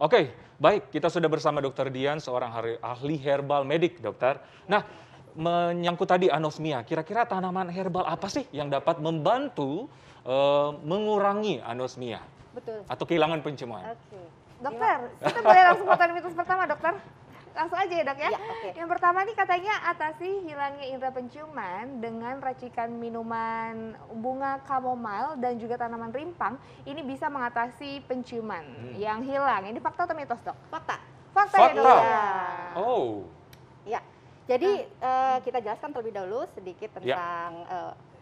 Oke, baik. Kita sudah bersama Dokter Dian, seorang ahli herbal medik, dokter. Nah, menyangkut tadi anosmia, kira-kira tanaman herbal apa sih yang dapat membantu mengurangi anosmia Betul. atau kehilangan penciuman? Oke. Dokter, kita boleh langsung potong mitos pertama, dokter? Langsung aja ya, dok ya? Ya, oke. Yang pertama nih katanya atasi hilangnya indera penciuman dengan racikan minuman bunga kamomil dan juga tanaman rimpang. Ini bisa mengatasi penciuman yang hilang. Ini fakta atau mitos, dok? Fakta. Fakta ya, dok? Fakta. Ya. Oh, Ya. Jadi kita jelaskan terlebih dahulu sedikit tentang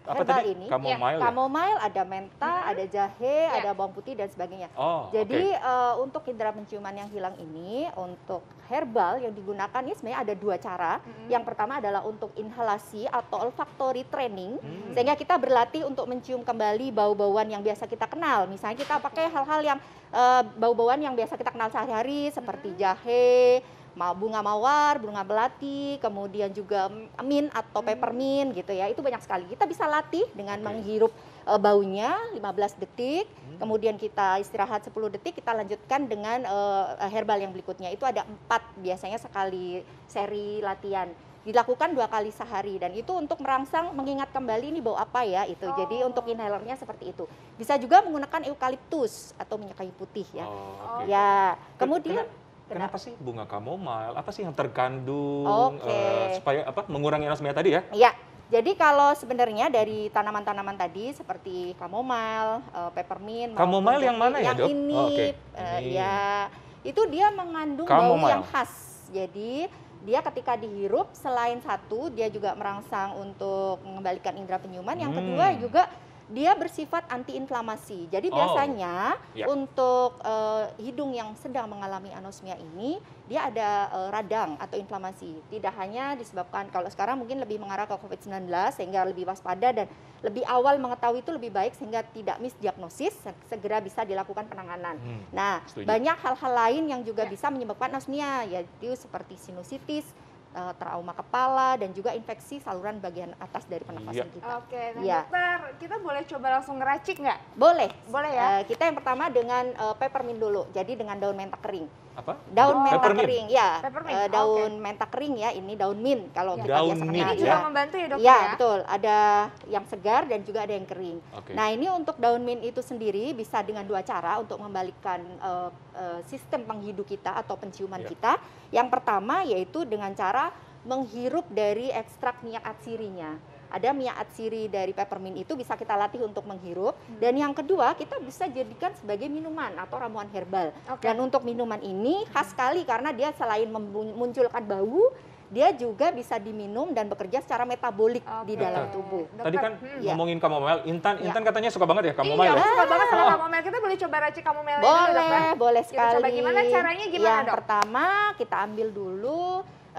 apa herbal tadi? ini. Chamomile ya? Kamomil, ada menta, ada jahe, ada bawang putih dan sebagainya. Oh, Jadi untuk indera penciuman yang hilang ini, untuk herbal yang digunakan ini sebenarnya ada dua cara. Yang pertama adalah untuk inhalasi atau olfactory training, sehingga kita berlatih untuk mencium kembali bau-bauan yang biasa kita kenal. Misalnya kita pakai hal-hal yang bau-bauan yang biasa kita kenal sehari-hari seperti jahe, bunga mawar, bunga belati, kemudian juga mint atau peppermint gitu ya. Itu banyak sekali. Kita bisa latih dengan menghirup baunya 15 detik, kemudian kita istirahat 10 detik, kita lanjutkan dengan herbal yang berikutnya. Itu ada 4 biasanya sekali seri latihan. Dilakukan 2 kali sehari dan itu untuk merangsang mengingat kembali ini bau apa ya itu. Jadi untuk inhalernya seperti itu. Bisa juga menggunakan eukaliptus atau minyak kayu putih ya. Ya, kemudian kenapa sih bunga kamomil? Apa sih yang terkandung supaya mengurangi anosmia tadi ya? Iya. Jadi kalau sebenarnya dari tanaman-tanaman tadi seperti kamomil, peppermint, Kamomil yang mana ya, Dok? Yang ini, Ini. ya itu dia mengandung Kamomil. bau yang khas. Jadi dia ketika dihirup selain satu dia juga merangsang untuk mengembalikan indera penciuman. Yang kedua juga dia bersifat antiinflamasi. Jadi biasanya untuk hidung yang sedang mengalami anosmia ini, dia ada radang atau inflamasi. Tidak hanya disebabkan, kalau sekarang mungkin lebih mengarah ke COVID-19, sehingga lebih waspada dan lebih awal mengetahui itu lebih baik, sehingga tidak misdiagnosis, segera bisa dilakukan penanganan. Nah, banyak hal-hal lain yang juga bisa menyebabkan anosmia, yaitu seperti sinusitis, trauma kepala, dan juga infeksi saluran bagian atas dari pernafasan kita. Oke, nah dokter, kita boleh coba langsung ngeracik nggak? Boleh. Boleh ya? Kita yang pertama dengan peppermint dulu, jadi dengan daun menta kering. Apa? Daun menta Peppermint. kering, ya. Peppermint, Daun menta kering ya, ini daun mint kalau kita Daun biasa mint, kenal Ini juga membantu ya, dok? Ya, betul. Ada yang segar dan juga ada yang kering. Oke. Nah, ini untuk daun mint itu sendiri bisa dengan 2 cara untuk membalikan sistem penghidup kita atau penciuman kita. Yang pertama yaitu dengan cara menghirup dari ekstrak minyak atsirinya. Ada minyak atsiri dari peppermint itu bisa kita latih untuk menghirup. Dan yang kedua, kita bisa jadikan sebagai minuman atau ramuan herbal. Dan untuk minuman ini khas sekali karena dia selain memunculkan bau, dia juga bisa diminum dan bekerja secara metabolik di dalam tubuh. Tadi kan ngomongin kamomil, Intan katanya suka banget ya kamomil. Iya, ya? suka banget sama kamomil. Kita boleh coba racik kamomil dulu, Boleh, boleh Kita coba sekali. gimana caranya, gimana, Yang dok? pertama kita ambil dulu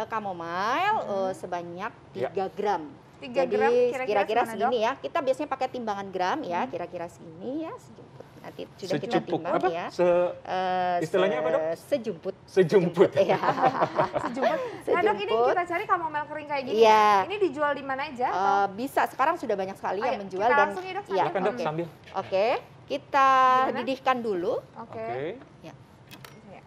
kamomil sebanyak 3 gram. 3 Jadi gram kira-kira segimana, segini ya. Kita biasanya pakai timbangan gram ya, kira-kira segini ya, sejumput. Nanti sudah kita Secukup. timbang Apa? ya. Istilahnya apa, Dok? Sejumput. Sejumput. Ya. Sejumput. Nah, dok, ini kita cari kamomil kering kayak gini. Iya. Ini dijual di mana aja? Atau? Bisa, sekarang sudah banyak sekali yang menjual. Kita Dan langsung ya, dok, iya, Silakan, Dok, oke. sambil. Oke, kita Gimana? didihkan dulu. Oke. Ya. Ya,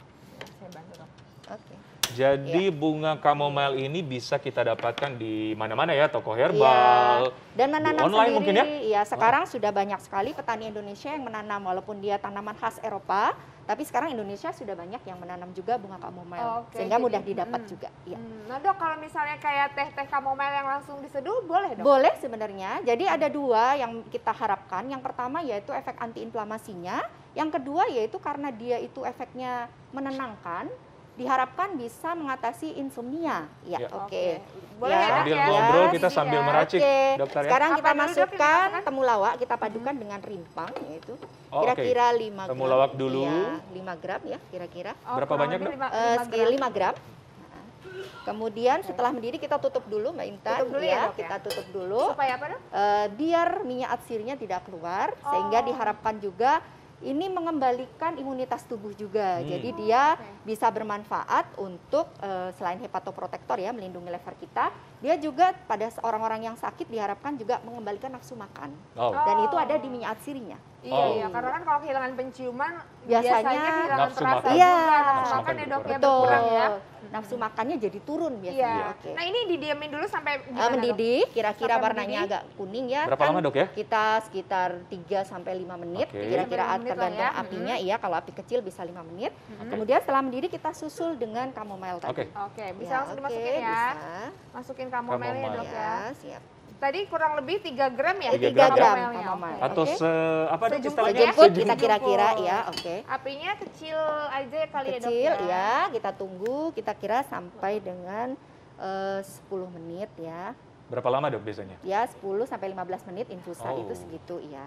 saya bantu, dok. Oke. Jadi bunga kamomil ini bisa kita dapatkan di mana-mana ya, toko herbal. Dan menanam online sendiri, mungkin ya? Sekarang sudah banyak sekali petani Indonesia yang menanam, walaupun dia tanaman khas Eropa, tapi sekarang Indonesia sudah banyak yang menanam juga bunga kamomil, sehingga mudah didapat juga. Ya. Nah, dok, kalau misalnya kayak teh-teh kamomil yang langsung diseduh, boleh, dok? Boleh sebenarnya. Jadi ada 2 yang kita harapkan. Yang pertama yaitu efek antiinflamasinya, yang kedua yaitu karena dia itu efeknya menenangkan, diharapkan bisa mengatasi insomnia. Ya, oke. Boleh ya, Sambil ya, ngobrol di kita sini sambil ya. meracik, Oke. dokter ya. Sekarang kita Apa dulu, Dok, yang masukkan dimasukkan? temulawak, kita padukan dengan rimpang yaitu Oh, kira-kira 5 gram. Temulawak dulu. Iya, 5 gram ya kira-kira. Berapa banyak, Dok? 5 gram. Kemudian setelah mendidih kita tutup dulu, Mbak Intan. Tutup dulu ya, Dok, ya? Kita tutup dulu. Supaya apa, dok? Biar minyak atsirinya tidak keluar, sehingga diharapkan juga ini mengembalikan imunitas tubuh juga. Jadi dia bisa bermanfaat untuk selain hepatoprotektor ya, melindungi lever kita, dia juga pada orang-orang yang sakit diharapkan juga mengembalikan nafsu makan. Dan itu ada di minyak atsirinya. Iya, karena kan kalau kehilangan penciuman Biasanya kehilangan nafsu perasa makan. Iya. juga, nafsu Nafsu makan makan ya dok ya berkurang. berkurang ya. Nafsu makannya jadi turun Iya. biasanya. Oke. Nah ini didiamin dulu sampai gimana dok? Mendidih, kira-kira Sampai warnanya mendidih. agak kuning ya. Berapa lama, Dok, ya? Kita sekitar 3 sampai 5 menit, Oke. kira-kira 5 menit lah tergantung ya. apinya ya. Kalau api kecil bisa 5 menit. Kemudian setelah mendidih kita susul dengan chamomile tadi. Oke. Oke, bisa Ya, langsung oke, dimasukin ya. Bisa. Masukin chamomile ya dok ya. Ya, siap. Tadi kurang lebih 3 gram ya? 3 3 gram chamomile-nya, chamomile. oke. Atau Oke. apa Dok Sejemput istilahnya? ya? Sejemput kita Sejemput. kira-kira ya, oke. Apinya kecil aja kali ya dok Kecil ya, kita tunggu, kita kira sampai dengan 10 menit ya. Berapa lama, Dok, biasanya? Ya 10 sampai 15 menit infusa Oh. itu segitu ya.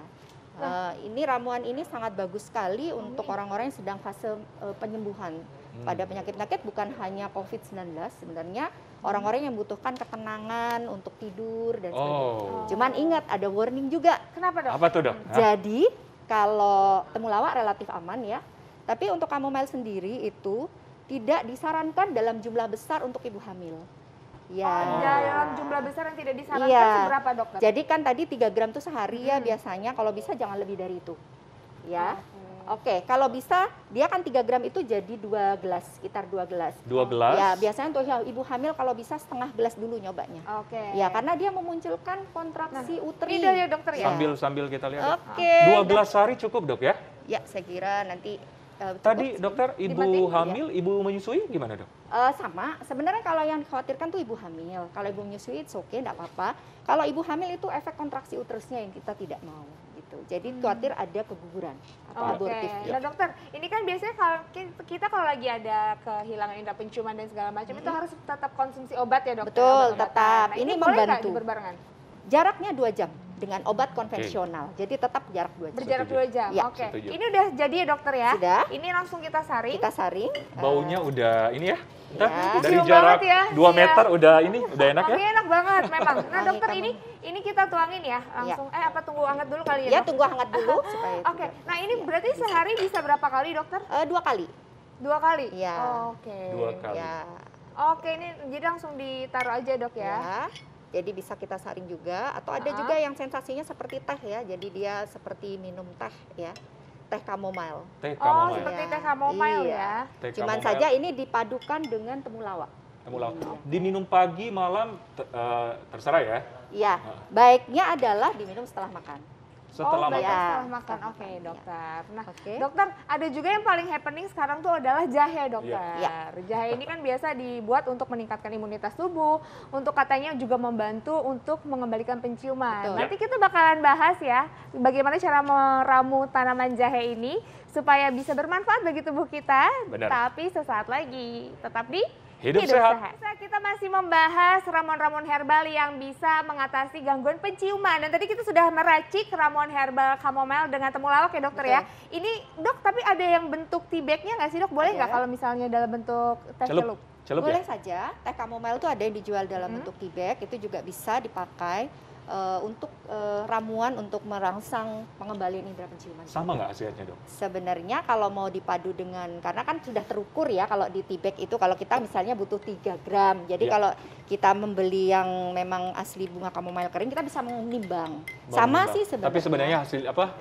Ini ramuan ini sangat bagus sekali untuk orang-orang yang sedang fase penyembuhan pada penyakit-penyakit bukan hanya COVID-19 sebenarnya orang-orang yang membutuhkan ketenangan untuk tidur dan sebagainya. Oh. Cuman ingat ada warning juga. Kenapa dok? Apa tuh, Dok? Hah? Jadi kalau temulawak relatif aman ya. Tapi untuk chamomile sendiri itu tidak disarankan dalam jumlah besar untuk ibu hamil. Ya. Oh, dalam jumlah besar yang tidak disarankan Iya. seberapa dokter? Jadi kan tadi 3 gram tuh sehari ya biasanya, kalau bisa jangan lebih dari itu. Ya. Oke, kalau bisa dia kan 3 gram itu jadi 2 gelas, sekitar 2 gelas. 2 gelas? Ya, biasanya untuk ibu hamil kalau bisa setengah gelas dulu nyobanya. Oke. Ya, karena dia memunculkan kontraksi uteri. Ini ya dokter ya? Sambil kita lihat. Dok. Oke. 2 gelas sehari cukup, Dok, ya? Ya, saya kira nanti Tadi, cukup. Dokter, ibu Dimatiin, hamil, ibu menyusui gimana, Dok? Sama, sebenarnya kalau yang dikhawatirkan tuh ibu hamil. Kalau ibu menyusui, it's okay, enggak apa-apa. Kalau ibu hamil itu efek kontraksi uterusnya yang kita tidak mau gitu. Jadi khawatir ada keguguran atau Oke. abortif. Nah dokter, ini kan biasanya kalau kita kalau lagi ada kehilangan indera penciuman dan segala macam itu harus tetap konsumsi obat ya dokter? Betul, Obat-obatan. tetap. Nah, Ini boleh nggak membantu. diberbarengan? Jaraknya 2 jam dengan obat konvensional. Jadi tetap jarak 2 jam. Berjarak Setuju. 2 jam. Ya. Oke. Setuju. Ini udah jadi ya dokter ya? Sudah. Ini langsung kita saring. Kita saring. Baunya udah ini ya? Ntar, Ya. dari Cium jarak banget ya. 2 Iya. meter udah enak ya? Wangi enak banget memang. Nah Wangi dokter kamu. ini kita tuangin ya langsung. Apa tunggu hangat dulu kali ya? Ya, Dok? tunggu hangat dulu supaya Oke. tidak- Nah ini ya. berarti sehari bisa berapa kali dokter? 2 kali. 2 kali? Iya. Oke. 2 kali. Ya. Oke, ini jadi langsung ditaruh aja dok ya. Ya. Jadi bisa kita saring juga atau ada juga yang sensasinya seperti teh ya. Jadi dia seperti minum teh ya. Teh chamomile. Teh Oh, chamomile. seperti Ya, teh chamomile iya. ya. Teh Cuman chamomile. saja ini dipadukan dengan temulawak. Temulawak. Diminum pagi, malam, terserah ya. Ya, baiknya adalah diminum setelah makan. Setelah baik, makan. Ya, setelah makan. setelah Oke, makan, ya. dokter. Nah, Oke. dokter, ada juga yang paling happening sekarang tuh adalah jahe, dokter. Iya. Jahe ini kan biasa dibuat untuk meningkatkan imunitas tubuh, untuk katanya juga membantu untuk mengembalikan penciuman. Betul. Nanti kita bakalan bahas ya, bagaimana cara meramu tanaman jahe ini supaya bisa bermanfaat bagi tubuh kita. Benar. Tapi sesaat lagi, tetap di Hidup sehat. Kita masih membahas ramuan-ramuan herbal yang bisa mengatasi gangguan penciuman. Dan tadi kita sudah meracik ramuan herbal chamomile dengan temulawak ya dokter ya. Ini dok, tapi ada yang bentuk tea bagnya nggak sih dok? Boleh nggak Ada. kalau misalnya dalam bentuk teh celup? Celup Boleh ya? saja, teh chamomile itu ada yang dijual dalam bentuk tea bag, itu juga bisa dipakai untuk ramuan untuk merangsang pengembalian indera penciuman. Sama nggak khasiatnya, Dok? Sebenarnya kalau mau dipadu dengan, karena kan sudah terukur ya kalau di tea bag itu, kalau kita misalnya butuh 3 gram. Jadi Ya. kalau kita membeli yang memang asli bunga chamomile kering, kita bisa menimbang. Bang, Sama Bang. sih sebenarnya. Tapi sebenarnya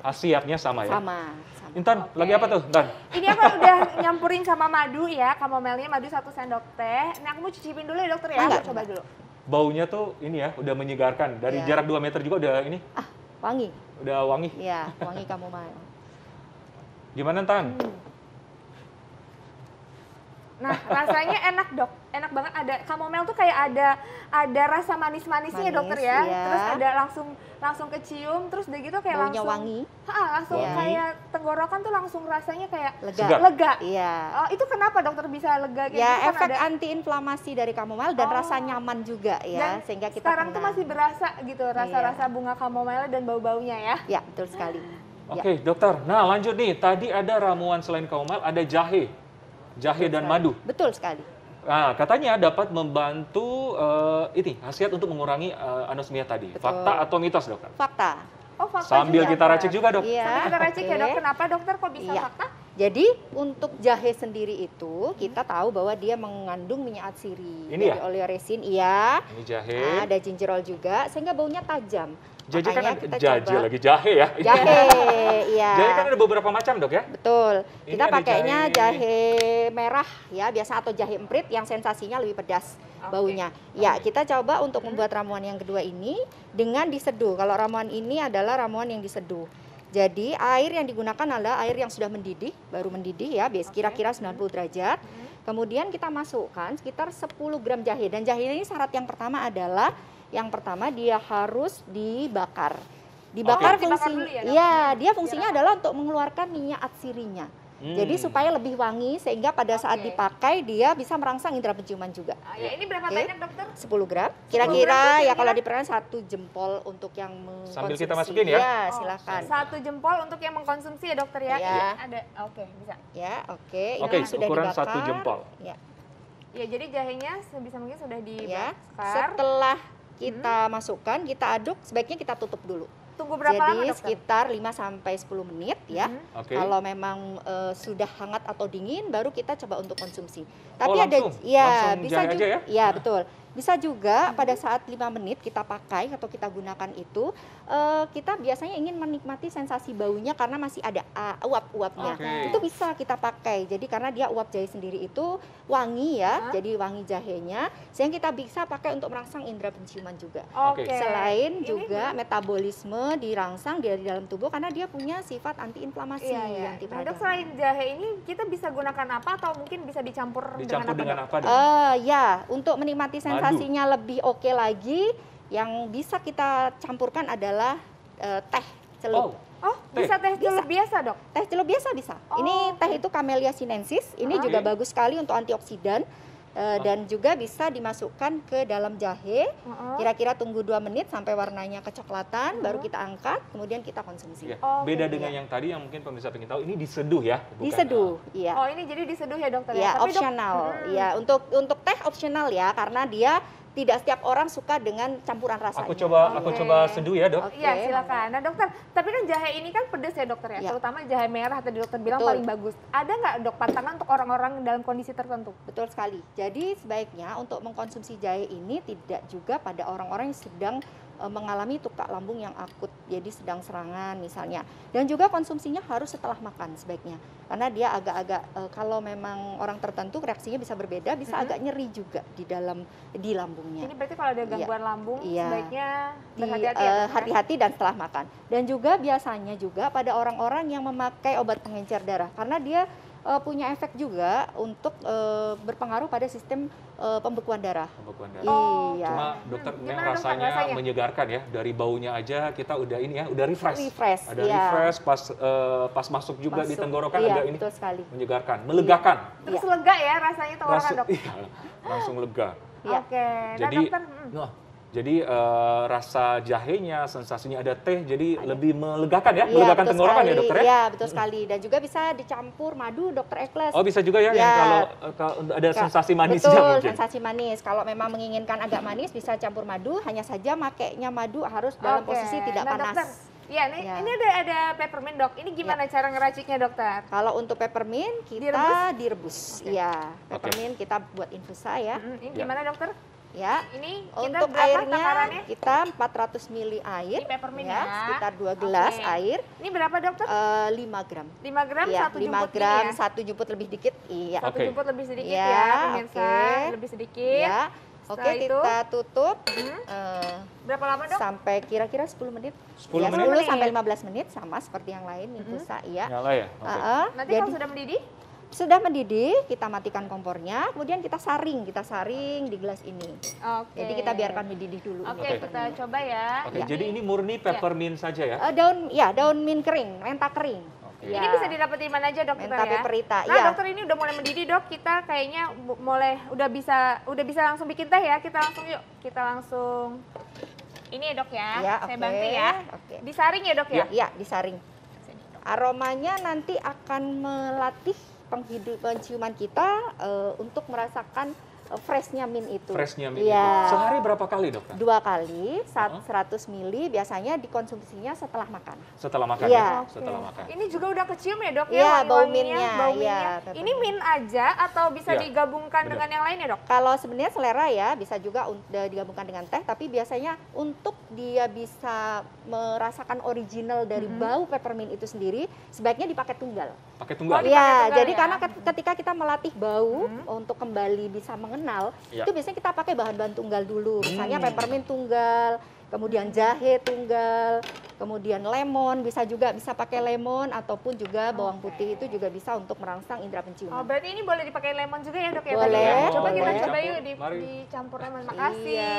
khasiatnya sama ya? Sama. Intan, Oke. lagi apa tuh, Intan? Ini aku udah nyampurin sama madu ya, chamomile-nya madu 1 sendok teh. Nah aku mau cicipin dulu ya dokter ya, Enggak, aku coba dulu. Baunya tuh ini ya, udah menyegarkan. Dari Iya. jarak 2 meter juga udah ini, Wangi. udah wangi. Iya, wangi chamomile. Gimana, Tan? Nah rasanya enak dok, enak banget. Ada chamomile tuh kayak ada rasa manis-manisnya Manis, dokter ya. iya. Terus ada langsung kecium, terus udah gitu kayak Baunya langsung wangi, langsung Iya. kayak tenggorokan tuh langsung rasanya kayak lega. Segar. lega. Iya. Oh, itu kenapa dokter bisa lega kayak Ya, gitu? Kan efek ada- antiinflamasi dari chamomile dan Oh. rasa nyaman juga Dan ya, sehingga kita sekarang tuh tenang. masih berasa gitu, rasa-rasa Iya. bunga chamomile dan bau-baunya ya. Ya, betul sekali. Oke, dokter. Nah, lanjut nih. Tadi ada ramuan selain chamomile, ada jahe. Jahe dan madu. Betul sekali. Nah, katanya dapat membantu ini khasiat untuk mengurangi anosmia tadi. Betul. Fakta atau mitos, dokter? Fakta. Oh, fakta Sambil juga, kita Dok. racik juga, Dok. Iya. Sambil kita racik ya oke. dok, kenapa dokter kok bisa Iya. fakta? Jadi untuk jahe sendiri itu kita tahu bahwa dia mengandung minyak atsiri. Ini dari ya? oleoresin, iya. Ini jahe. Ada gingerol juga, sehingga baunya tajam. Jahe kan Makanya ada kita jahe coba lagi, jahe ya. jahe, iya. Jahe kan ada beberapa macam, Dok ya? Betul. Ini Kita ada pakainya jahe- jahe merah ya, biasa atau jahe emprit yang sensasinya lebih pedas baunya. Ya, kita coba untuk membuat ramuan yang kedua ini dengan diseduh. Kalau ramuan ini adalah ramuan yang diseduh. Jadi air yang digunakan adalah air yang sudah mendidih, baru mendidih ya, kira-kira 90 derajat. Kemudian kita masukkan sekitar 10 gram jahe. Dan jahe ini syarat yang pertama adalah dia harus dibakar. Dibakar Oke. Dibakar fungsi, dulu ya, Dok? iya, dia fungsinya adalah untuk mengeluarkan minyak atsirinya. Hmm. Jadi supaya lebih wangi sehingga pada saat Oke. dipakai dia bisa merangsang indera penciuman juga. Ya, ini berapa Oke. banyak dokter? 10 gram. 10 Kira-kira gram tuh ya kira-kira? kalau diperlukan 1 jempol untuk yang mengkonsumsi. Sambil kita masukin ya? Ya, Oh, silakan. 1 jempol untuk yang mengkonsumsi ya dokter ya? Iya. Ada, oke bisa. Ya, oke. Oke, Ini sudah ukuran dibakar. 1 jempol. Ya, Ya jadi jahenya sebisa mungkin sudah ya. dibakar. Setelah kita masukkan, kita aduk, sebaiknya kita tutup dulu. Tunggu berapa lama Jadi dokter? sekitar 5 sampai 10 menit ya. Oke. Kalau memang sudah hangat atau dingin baru kita coba untuk konsumsi. Tapi langsung? ya Langsung bisa jahe juga aja ya? ya betul. Bisa juga pada saat 5 menit kita pakai atau kita gunakan itu kita biasanya ingin menikmati sensasi baunya karena masih ada uap-uapnya. Oke. Itu bisa kita pakai. Jadi karena dia uap jahe sendiri itu wangi ya, jadi wangi jahenya sehingga kita bisa pakai untuk merangsang indera penciuman juga. Oke. Selain Ini- juga metabolisme dirangsang dari dalam tubuh karena dia punya sifat antiinflamasi, Iya, iya. anti Nah, dok, peradangan. selain jahe ini kita bisa gunakan apa atau mungkin bisa dicampur Dicampur dengan Dok? apa, Dok? Ya, untuk menikmati sensasinya lebih oke lagi, yang bisa kita campurkan adalah teh celup. Oh, Teh? bisa teh celup biasa, Dok? Teh celup biasa bisa. Oh, Ini teh oke. itu Camellia sinensis. Ini Oke. juga bagus sekali untuk antioksidan. Dan juga bisa dimasukkan ke dalam jahe. Heeh. Kira-kira tunggu 2 menit sampai warnanya kecoklatan, baru kita angkat, kemudian kita konsumsi. Iya. Oh, Beda oke. dengan yang tadi yang mungkin pemirsa pengen tahu, ini diseduh ya? Bukan, Diseduh, iya. Oh, ini jadi diseduh ya dokter Ya, Tapi, Dok, opsional. Ya, untuk teh opsional ya, karena dia tidak setiap orang suka dengan campuran rasanya. Aku coba Oke. seduh ya, Dok. Oke, Iya, silakan. Nah, dokter, tapi kan jahe ini kan pedas ya, dokter ya? Iya. Terutama jahe merah tadi dokter bilang Betul. paling bagus. Ada nggak, Dok, pantangan untuk orang-orang dalam kondisi tertentu? Betul sekali. Jadi sebaiknya untuk mengkonsumsi jahe ini tidak juga pada orang-orang yang sedang mengalami tukak lambung yang akut, jadi sedang serangan misalnya. Dan juga konsumsinya harus setelah makan sebaiknya. Karena dia agak-agak kalau memang orang tertentu reaksinya bisa berbeda, bisa agak nyeri juga di lambungnya. Ini berarti kalau ada gangguan lambung, Iya. sebaiknya Di, berhati-hati ya, Dok, ya? hati-hati dan setelah makan. Dan juga biasanya juga pada orang-orang yang memakai obat pengencer darah karena dia punya efek juga untuk berpengaruh pada sistem pembekuan darah. Pembekuan darah. Oh, Iya. Cuma dokter Gimana, memang dokter, rasanya rasanya? menyegarkan ya, dari baunya aja kita udah ini ya, udah refresh. Refresh, Ada iya. refresh pas masuk juga di Masuk. tenggorokan Iya, agak ini betul sekali. menyegarkan, melegakan. Terus Iya. lega ya rasanya tenggorokan, Langsung, Dok? iya, langsung lega. Iya. Oke. Nah, Jadi, dokter, nah, jadi rasa jahenya, sensasinya ada teh, jadi lebih melegakan ya, Iya, melegakan betul tenggorokan ya sekali. dokter ya? Iya, betul sekali. Dan juga bisa dicampur madu, Dokter Ekles. Oh bisa juga ya, yang Ya. kalau ada sensasi manisnya Betul, mungkin. sensasi manis. Kalau memang menginginkan agak manis bisa campur madu, hanya saja makainya madu harus dalam Oke. posisi tidak Nah, panas. dokter, iya, Ya. ini ada peppermint, Dok. Ini gimana cara ngeraciknya, dokter? Kalau untuk peppermint kita direbus. Oke. Iya, peppermint kita buat infusa ya. Ini Ya. gimana, dokter? Ya. Ini kita Untuk berapa airnya takarannya? kita 400 ml air. Ini peppermint ya, ya. sekitar 2 gelas Oke. air, Ini berapa, dokter? 5 gram. 5 gram, Iya, 1 5 jumput gram, ini ya? 1 jumput lebih dikit. Iya. Satu Oke. jumput lebih sedikit Ya, ya, pemirsa. oke. Lebih sedikit. Ya. Oke, Setelah itu, kita tutup berapa lama, Dok? sampai kira-kira 10 menit. 10 Ya, menit? 10 sampai 15 menit sama seperti yang lain infusa ya. Nyala ya? Oke. Nanti Jadi kalau sudah mendidih, sudah mendidih, kita matikan kompornya, kemudian kita saring di gelas ini. oke. Jadi kita biarkan mendidih dulu. Oke, ini kita peppermint. coba ya. Oke, jadi ini murni peppermint saja ya? Daun mint kering, menta kering. Oke. Ya. Ini bisa didapat di mana aja, Dok? Menta kita ya? peperita, Nah, iya. dokter ini udah mulai mendidih, Dok. Kita kayaknya udah bisa langsung bikin teh ya. Kita langsung ini ya, Dok ya. Ya, Saya oke, bantu ya. oke. Disaring ya, Dok ya? Iya, disaring. Aromanya nanti akan melatih penciuman kita untuk merasakan freshnya mint itu. Freshnya mint Iya. itu. Sehari berapa kali, dokter? 2 kali, 100 mili biasanya dikonsumsinya setelah makan. Setelah makan Iya. ya? Oke. Setelah makan. Ini juga udah kecium ya dok Iya, ya? bau wangi-wanginya, mintnya, bau iya, mintnya. peppermint. Ini mint aja atau bisa Iya, digabungkan benar. dengan yang lain ya dok? Kalau sebenarnya selera ya bisa juga digabungkan dengan teh, tapi biasanya untuk dia bisa merasakan original dari bau peppermint itu sendiri, sebaiknya dipakai tunggal. Pakai tunggal. dipakai Iya, tunggal jadi ya? karena ketika kita melatih bau untuk kembali bisa mengenal, Iya. itu biasanya kita pakai bahan-bahan tunggal dulu. Misalnya peppermint tunggal, kemudian jahe tunggal, kemudian lemon, bisa pakai lemon ataupun juga bawang putih itu juga bisa untuk merangsang indera Oh, penciuman. berarti ini boleh dipakai lemon juga ya dok ya? Boleh, tadi ya? Coba boleh. kita coba Dicampur, yuk mari. dicampur lemon. Makasih. Iya.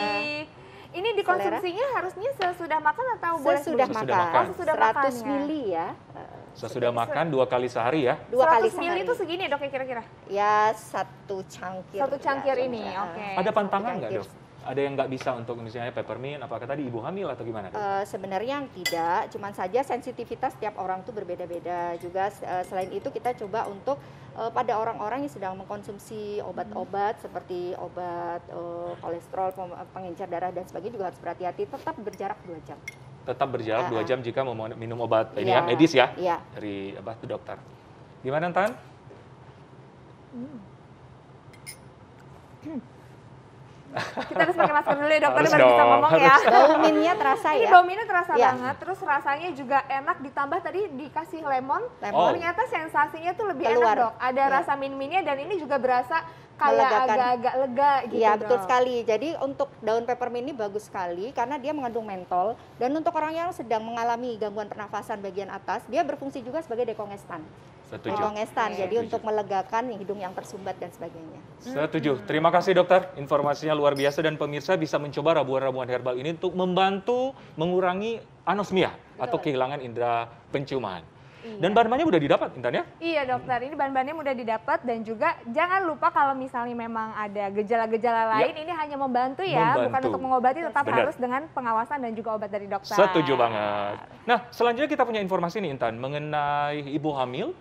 Ini dikonsumsinya harusnya sesudah makan atau boleh Sesudah Sesudah makan, makan. Oh, sesudah makan 100 ya. mili ya. Sesudah makan 2 kali sehari ya? 2 kali 100 ml sehari. itu segini ya dok ya kira-kira? Ya, 1 cangkir. Satu cangkir ya, ini, ya. oke. Ada pantangan nggak, cangkir. dok? Ada yang nggak bisa untuk misalnya peppermint, apakah tadi ibu hamil atau gimana, dok? Sebenarnya yang tidak, cuman saja sensitivitas tiap orang tuh berbeda-beda. Juga selain itu kita coba untuk pada orang-orang yang sedang mengkonsumsi obat-obat seperti obat kolesterol, pengencer darah dan sebagainya juga harus berhati-hati, tetap berjarak 2 jam. Tetap berjarak 2 jam jika mau minum obat ini Iya, ya, medis ya? Iya. Dari dokter. Gimana, Tan? Kita harus pakai masker dulu ya dok, Harus baru bisa dong, ngomong ya. Bau mintnya terasa Ini ya. bau mintnya terasa Iya. banget, terus rasanya juga enak, ditambah tadi dikasih lemon. Lemon. Ternyata sensasinya tuh lebih Keluar. enak dok. Ada Iya. rasa min-minnya dan ini juga berasa kayak Melegakan. agak-agak lega gitu Iya, dok. betul sekali. Jadi untuk daun peppermint ini bagus sekali karena dia mengandung mentol, dan untuk orang yang sedang mengalami gangguan pernafasan bagian atas, dia berfungsi juga sebagai dekongestan. Setuju. Dekongestan, Oke. jadi Setuju. untuk melegakan hidung yang tersumbat dan sebagainya. Setuju. Terima kasih, dokter. Informasinya luar biasa dan pemirsa bisa mencoba ramuan-ramuan herbal ini untuk membantu mengurangi anosmia atau kehilangan indera penciuman. Dan bahan-bahannya udah didapat, Intan ya? Iya dokter, ini bahan-bahannya mudah didapat dan juga jangan lupa kalau misalnya memang ada gejala-gejala lain, ini hanya membantu ya, bukan Membantu. untuk mengobati, tetap Benar. harus dengan pengawasan dan juga obat dari dokter. Setuju banget. Nah, selanjutnya kita punya informasi nih, Intan, mengenai ibu hamil.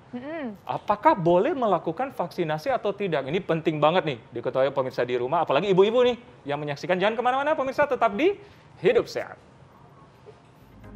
Apakah boleh melakukan vaksinasi atau tidak? Ini penting banget nih diketahui pemirsa di rumah, apalagi ibu-ibu nih yang menyaksikan. Jangan kemana-mana, pemirsa, tetap di Hidup Sehat.